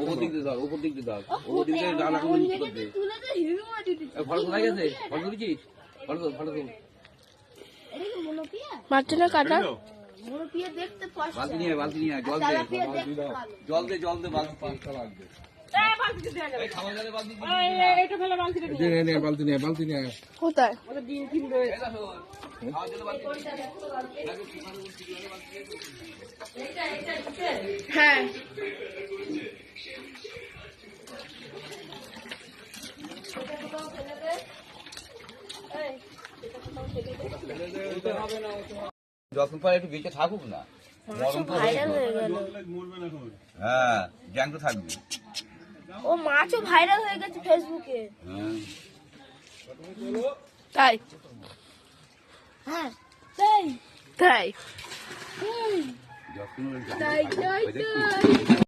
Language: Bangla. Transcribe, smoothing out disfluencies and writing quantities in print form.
উপর দিক দিয়ে ধর, উপর দিক দিয়ে ধর, উপর দিক দিয়ে ডালা করে নিচে করতে। ফটো কোথায় গেছে? ফটো তুলেছিস? ফটো তোল, ফটো তোল। মাছটা কাটা বালতি নিয়ে আয়, বালতি নিয়ে আয়, জল দে, জল দে, জল দে, বালতি লাগবে। খাবার জলে বালতি বালতি নিয়ে কোথায়? খাবার জলে বালতি হ্যাঁ যখন পরে একটু বেঁচে থাকুক না, ভাইরাল হয়ে গেল। হ্যাঁ জ্যান্ত থাকবে। ও মাছও ভাইরাল হয়ে গেছে ফেসবুকে। হ্যাঁ তাই হ্যাঁ তাই তাই যখন তাই তাই